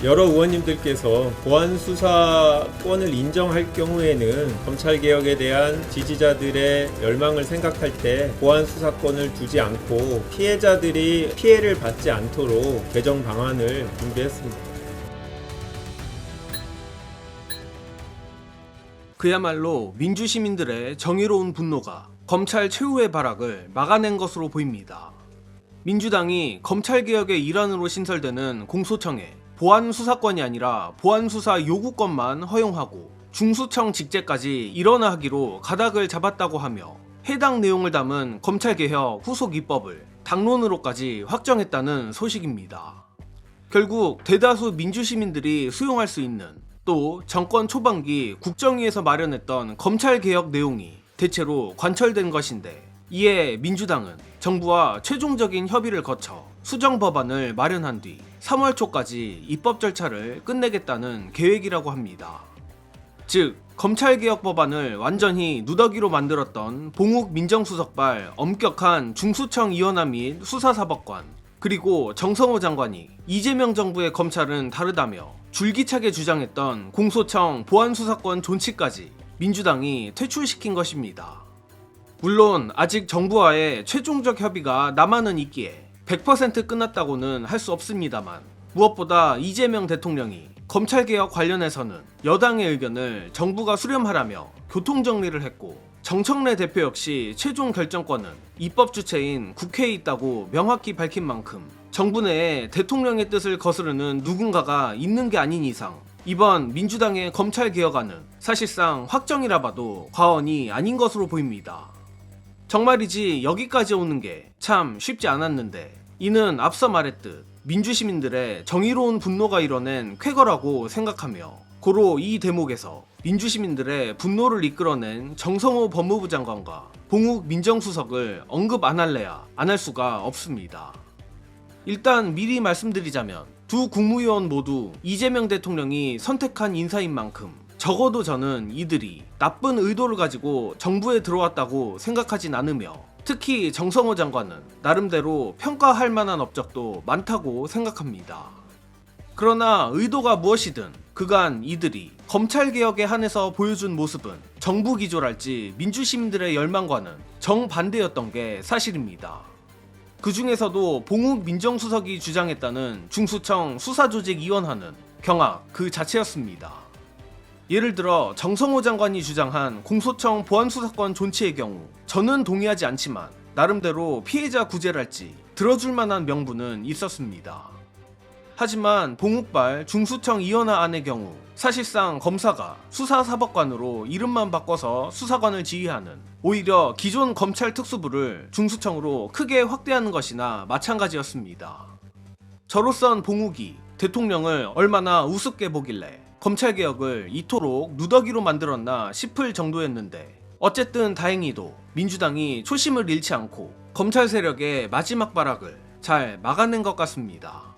여러 의원님들께서 보안수사권을 인정할 경우에는 검찰개혁에 대한 지지자들의 열망을 생각할 때 보안수사권을 두지 않고 피해자들이 피해를 받지 않도록 개정 방안을 준비했습니다. 그야말로 민주시민들의 정의로운 분노가 검찰 최후의 발악을 막아낸 것으로 보입니다. 민주당이 검찰개혁의 일환으로 신설되는 공소청에 보안수사권이 아니라 보안수사 요구권만 허용하고 중수청 직제까지 일원화하기로 가닥을 잡았다고 하며 해당 내용을 담은 검찰개혁 후속 입법을 당론으로까지 확정했다는 소식입니다. 결국 대다수 민주시민들이 수용할 수 있는 또 정권 초반기 국정위에서 마련했던 검찰개혁 내용이 대체로 관철된 것인데, 이에 민주당은 정부와 최종적인 협의를 거쳐 수정 법안을 마련한 뒤 3월 초까지 입법 절차를 끝내겠다는 계획이라고 합니다. 즉, 검찰개혁 법안을 완전히 누더기로 만들었던 봉욱 민정수석발 엄격한 중수청 이원화 및 수사사법관, 그리고 정성호 장관이 이재명 정부의 검찰은 다르다며 줄기차게 주장했던 공소청 보안수사권 존치까지 민주당이 퇴출시킨 것입니다. 물론 아직 정부와의 최종적 협의가 남아는 있기에 100% 끝났다고는 할 수 없습니다만, 무엇보다 이재명 대통령이 검찰개혁 관련해서는 여당의 의견을 정부가 수렴하라며 교통정리를 했고, 정청래 대표 역시 최종 결정권은 입법 주체인 국회에 있다고 명확히 밝힌 만큼 정부 내에 대통령의 뜻을 거스르는 누군가가 있는 게 아닌 이상 이번 민주당의 검찰개혁안은 사실상 확정이라 봐도 과언이 아닌 것으로 보입니다. 정말이지 여기까지 오는 게 참 쉽지 않았는데, 이는 앞서 말했듯 민주시민들의 정의로운 분노가 이뤄낸 쾌거라고 생각하며, 고로 이 대목에서 민주시민들의 분노를 이끌어낸 정성호 법무부 장관과 봉욱 민정수석을 언급 안 할래야 안 할 수가 없습니다. 일단 미리 말씀드리자면 두 국무위원 모두 이재명 대통령이 선택한 인사인 만큼 적어도 저는 이들이 나쁜 의도를 가지고 정부에 들어왔다고 생각하진 않으며, 특히 정성호 장관은 나름대로 평가할 만한 업적도 많다고 생각합니다. 그러나 의도가 무엇이든 그간 이들이 검찰개혁에 한해서 보여준 모습은 정부 기조랄지 민주시민들의 열망과는 정반대였던 게 사실입니다. 그 중에서도 봉욱 민정수석이 주장했다는 중수청 수사조직 이원화는 경악 그 자체였습니다. 예를 들어 정성호 장관이 주장한 공소청 보안수사권 존치의 경우 저는 동의하지 않지만 나름대로 피해자 구제랄지 들어줄 만한 명분은 있었습니다. 하지만 봉욱발 중수청 이원화 안의 경우 사실상 검사가 수사사법관으로 이름만 바꿔서 수사관을 지휘하는, 오히려 기존 검찰 특수부를 중수청으로 크게 확대하는 것이나 마찬가지였습니다. 저로선 봉욱이 대통령을 얼마나 우습게 보길래 검찰개혁을 이토록 누더기로 만들었나 싶을 정도였는데, 어쨌든 다행히도 민주당이 초심을 잃지 않고 검찰 세력의 마지막 발악을 잘 막아낸 것 같습니다.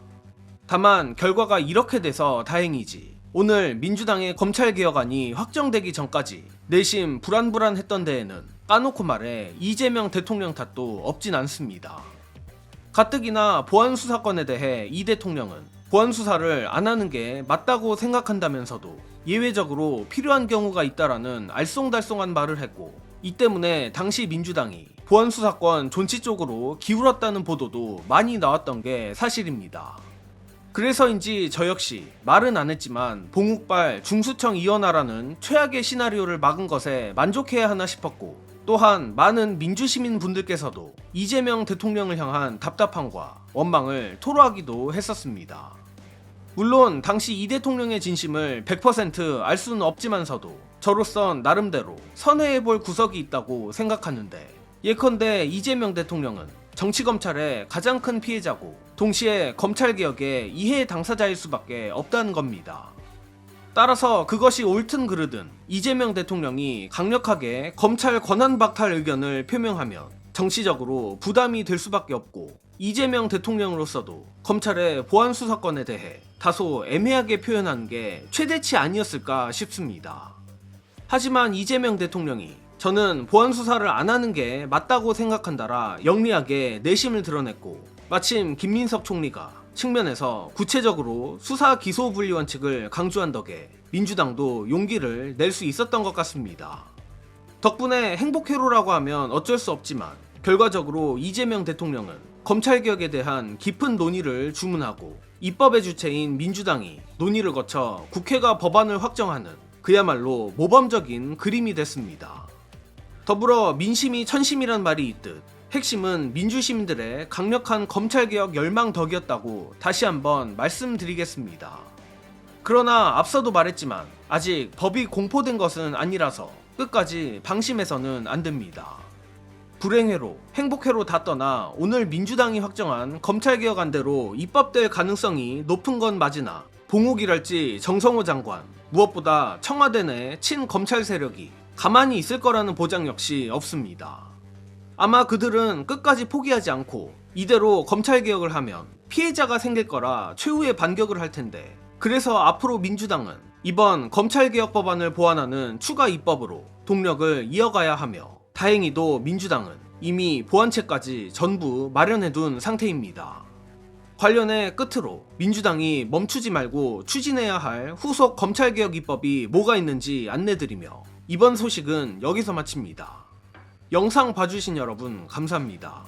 다만 결과가 이렇게 돼서 다행이지, 오늘 민주당의 검찰개혁안이 확정되기 전까지 내심 불안불안했던 데에는 까놓고 말해 이재명 대통령 탓도 없진 않습니다. 가뜩이나 보안수사권에 대해 이 대통령은 보안수사를 안 하는 게 맞다고 생각한다면서도 예외적으로 필요한 경우가 있다라는 알쏭달쏭한 말을 했고, 이 때문에 당시 민주당이 보안수사권 존치 쪽으로 기울었다는 보도도 많이 나왔던 게 사실입니다. 그래서인지 저 역시 말은 안 했지만 봉욱발 중수청 이원화라는 최악의 시나리오를 막은 것에 만족해야 하나 싶었고, 또한 많은 민주시민 분들께서도 이재명 대통령을 향한 답답함과 원망을 토로하기도 했었습니다. 물론 당시 이 대통령의 진심을 100% 알 수는 없지만서도 저로선 나름대로 선회해볼 구석이 있다고 생각하는데, 예컨대 이재명 대통령은 정치검찰의 가장 큰 피해자고 동시에 검찰개혁의 이해 당사자일 수밖에 없다는 겁니다. 따라서 그것이 옳든 그르든 이재명 대통령이 강력하게 검찰 권한 박탈 의견을 표명하면 정치적으로 부담이 될 수밖에 없고, 이재명 대통령으로서도 검찰의 보안수사권에 대해 다소 애매하게 표현한 게 최대치 아니었을까 싶습니다. 하지만 이재명 대통령이 저는 보안수사를 안 하는 게 맞다고 생각한다라 영리하게 내심을 드러냈고, 마침 김민석 총리가 측면에서 구체적으로 수사 기소 분리 원칙을 강조한 덕에 민주당도 용기를 낼 수 있었던 것 같습니다. 덕분에 행복회로라고 하면 어쩔 수 없지만 결과적으로 이재명 대통령은 검찰개혁에 대한 깊은 논의를 주문하고 입법의 주체인 민주당이 논의를 거쳐 국회가 법안을 확정하는 그야말로 모범적인 그림이 됐습니다. 더불어 민심이 천심이란 말이 있듯 핵심은 민주시민들의 강력한 검찰개혁 열망 덕이었다고 다시 한번 말씀드리겠습니다. 그러나 앞서도 말했지만 아직 법이 공포된 것은 아니라서 끝까지 방심해서는 안 됩니다. 불행회로, 행복회로 다 떠나 오늘 민주당이 확정한 검찰개혁안대로 입법될 가능성이 높은 건 맞으나 봉욱이랄지 정성호 장관, 무엇보다 청와대 내 친검찰 세력이 가만히 있을 거라는 보장 역시 없습니다. 아마 그들은 끝까지 포기하지 않고 이대로 검찰개혁을 하면 피해자가 생길 거라 최후의 반격을 할 텐데, 그래서 앞으로 민주당은 이번 검찰개혁 법안을 보완하는 추가 입법으로 동력을 이어가야 하며, 다행히도 민주당은 이미 보완책까지 전부 마련해둔 상태입니다. 관련해 끝으로 민주당이 멈추지 말고 추진해야 할 후속 검찰개혁 입법이 뭐가 있는지 안내드리며 이번 소식은 여기서 마칩니다. 영상 봐주신 여러분 감사합니다.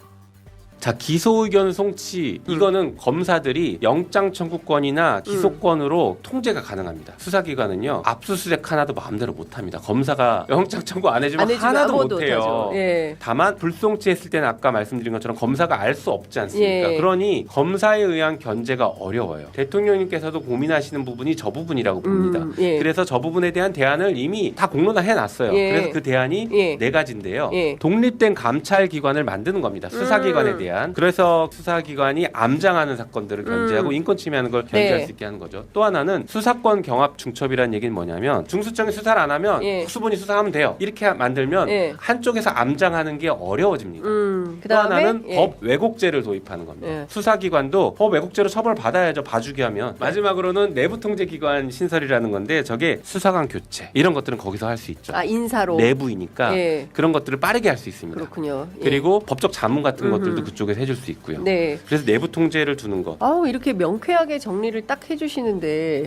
자, 기소 의견 송치, 이거는 검사들이 영장 청구권이나 기소권으로 통제가 가능합니다. 수사기관은요, 압수수색 하나도 마음대로 못합니다. 검사가 영장 청구 안 해주면 하나도 못해요. 예. 다만 불송치했을 때는 아까 말씀드린 것처럼 검사가 알 수 없지 않습니까? 예. 그러니 검사에 의한 견제가 어려워요. 대통령님께서도 고민하시는 부분이 저 부분이라고 봅니다. 예. 그래서 저 부분에 대한 대안을 이미 다 공론화 해놨어요. 예. 그래서 그 대안이 예. 네 가지인데요. 예. 독립된 감찰기관을 만드는 겁니다. 수사기관에 대한. 그래서 수사기관이 암장하는 사건들을 견제하고 인권 침해하는 걸 견제할 네. 수 있게 하는 거죠. 또 하나는 수사권 경합 중첩이라는 얘기는 뭐냐면, 중수청이 수사를 안 하면 예. 특수본이 수사하면 돼요. 이렇게 만들면 예. 한쪽에서 암장하는 게 어려워집니다. 또 그다음에 하나는 법 왜곡죄를 도입하는 겁니다. 예. 수사기관도 법 왜곡죄로 처벌 받아야죠. 봐주게 하면. 마지막으로는 내부통제기관 신설이라는 건데, 저게 수사관 교체 이런 것들은 거기서 할 수 있죠. 아, 인사로. 내부이니까 예. 그런 것들을 빠르게 할 수 있습니다. 그렇군요. 예. 그리고 법적 자문 같은 것들도 그쪽에서 해줄 수 있고요. 네. 그래서 내부 통제를 두는 것. 아우, 이렇게 명쾌하게 정리를 딱 해주시는데